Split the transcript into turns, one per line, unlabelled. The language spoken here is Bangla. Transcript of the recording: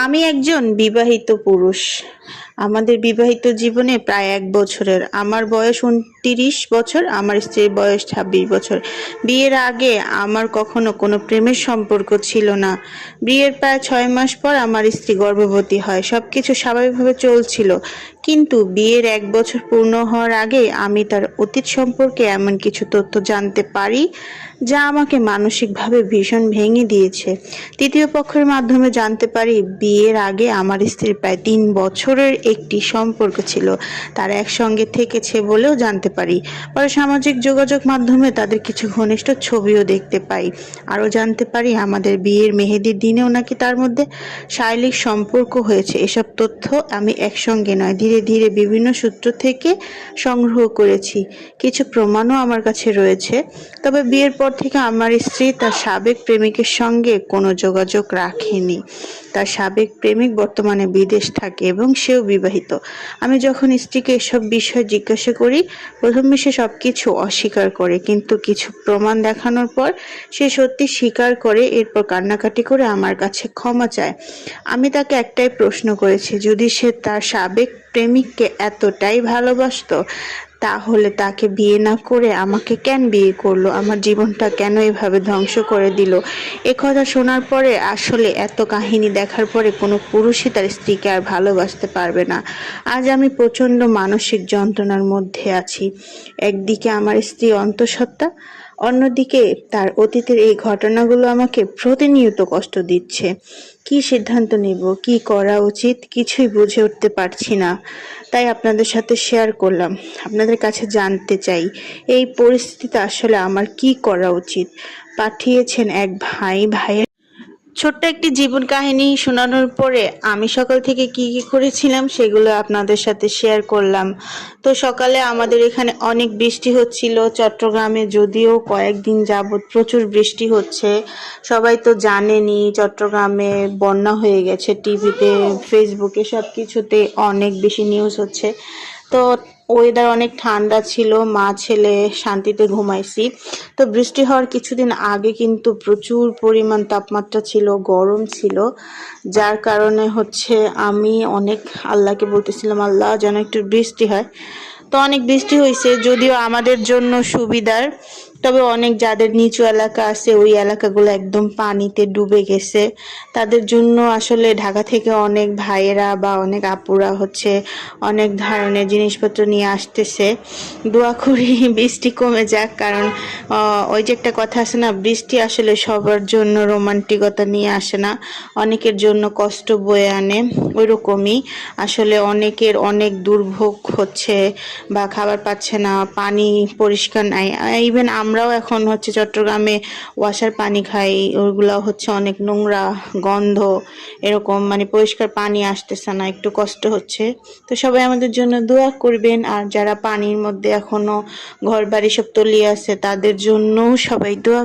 আমি একজন বিবাহিত পুরুষ। আমাদের বিবাহিত জীবনে প্রায় ১ বছরের। আমার বয়স ২৯ বছর, আমার স্ত্রীর বয়স ২৬ বছর। বিয়ের আগে আমার কখনো কোনো প্রেমের সম্পর্ক ছিল না। বিয়ের প্রায় ৬ মাস পর আমার স্ত্রী গর্ভবতী হয়। সবকিছু স্বাভাবিকভাবে চলছিল। কিন্তু বিয়ের ১ বছর পূর্ণ হওয়ার আগে আমি তার অতীত সম্পর্কে এমন কিছু তথ্য জানতে পারি, যা আমাকে মানসিকভাবে ভীষণ ভেঙে দিয়েছে। তৃতীয় পক্ষের মাধ্যমে জানতে পারি, বিয়ের আগে আমার স্ত্রীর প্রায় ৩ বছরের একটি সম্পর্ক ছিল। তারা একসঙ্গে থেকেছে বলেও জানতে পারি। পরে সামাজিক যোগাযোগ মাধ্যমে তাদের কিছু ঘনিষ্ঠ ছবিও দেখতে পাই। আরও জানতে পারি, আমাদের বিয়ের মেহেদির দিনেও নাকি তার মধ্যে শারীরিক সম্পর্ক হয়েছে। এসব তথ্য আমি একসঙ্গে নয়, ধীরে ধীরে বিভিন্ন সূত্র থেকে সংগ্রহ করেছি। কিছু প্রমাণও আমার কাছে রয়েছে। তবে বিয়ের পর থেকে আমার স্ত্রী তার সাবেক প্রেমিকের সঙ্গে কোনো যোগাযোগ রাখেনি। তার সাবেক প্রেমিক বর্তমানে বিদেশ থাকে এবং সেও বিবাহিত। আমি যখন স্ত্রীকে এসব বিষয় জিজ্ঞাসা করি, প্রথমে সে সবকিছু অস্বীকার করে, কিন্তু কিছু প্রমাণ দেখানোর পর সে সত্যি স্বীকার করে। এরপর কান্নাকাটি করে আমার কাছে ক্ষমা চায়। আমি তাকে একটাই প্রশ্ন করেছি, যদি সে তার সাবেক প্রেমিককে এতটাই ভালোবাসতো, তাহলে তাকে বিয়ে না করে আমাকে কেন বিয়ে করলো? আমার জীবনটা কেন এভাবে ধ্বংস করে দিল? একথা শোনার পরে, আসলে এত কাহিনী দেখার পরে কোনো পুরুষই তার স্ত্রীকে আর ভালোবাসতে পারবে না। আজ আমি প্রচণ্ড মানসিক যন্ত্রণার মধ্যে আছি। একদিকে আমার স্ত্রী অন্তঃসত্ত্বা, অন্যদিকে তার অতীতের এই ঘটনাগুলো আমাকে প্রতিনিয়ত কষ্ট দিচ্ছে। কি সিদ্ধান্ত নেব, কি করা উচিত, কিছুই বুঝে উঠতে পারছি না। তাই আপনাদের সাথে শেয়ার করলাম। আপনাদের কাছে জানতে চাই, এই পরিস্থিতিতে আসলে আমার কি করা উচিত? পাঠিয়েছেন এক ভাইয়ের ছোট্ট একটি জীবন কাহিনী শোনানোর পরে আমি সকাল থেকে কি কি করেছিলাম সেগুলো আপনাদের সাথে শেয়ার করলাম। তো সকালে আমাদের এখানে অনেক বৃষ্টি হচ্ছিল। চট্টগ্রামে যদিও কয়েকদিন যাবৎ প্রচুর বৃষ্টি হচ্ছে, সবাই তো জানেনই চট্টগ্রামে বন্যা হয়ে গেছে। টিভিতে, ফেসবুকে সব কিছুতে অনেক বেশি নিউজ হচ্ছে। তো ওয়েদার অনেক ঠান্ডা ছিল, মা ছেলে শান্তিতে ঘুমাইছি। তো বৃষ্টি হওয়ার কিছুদিন আগে কিন্তু প্রচুর পরিমাণ তাপমাত্রা ছিল, গরম ছিল, যার কারণে আমি অনেক আল্লাহকে বলতেছিলাম, আল্লাহ যেন একটু বৃষ্টি হয়। তো অনেক বৃষ্টি হয়েছে, যদিও আমাদের জন্য সুবিধার, তবে অনেক যাদের নিচু এলাকা আছে ওই এলাকাগুলো একদম পানিতে ডুবে গেছে। তাদের জন্য আসলে ঢাকা থেকে অনেক ভাইয়েরা বা অনেক আপুরা অনেক ধরনের জিনিসপত্র নিয়ে আসতেছে। দোয়া করি বৃষ্টি কমে যাক, কারণ ওই যে একটা কথা আছে না, বৃষ্টি আসলে সবার জন্য রোমান্টিকতা নিয়ে আসে না, অনেকের জন্য কষ্ট বয়ে আনে। ওইরকমই আসলে অনেকের অনেক দুর্ভোগ হচ্ছে, বা খাবার পাচ্ছে না, পানি পরিষ্কার নাই। ইভেন আমরাও এখন চট্টগ্রামে ওয়াসার পানি খাই, ওইগুলো অনেক নোংরা, গন্ধ, এরকম মানে পরিষ্কার পানি আসতেছে না, একটু কষ্ট হচ্ছে। তো সবাই আমাদের জন্য দোয়া করবেন। আর যারা পানির মধ্যে এখনো ঘর বাড়ি সব তলিয়ে আছে, তাদের জন্য সবাই দোয়া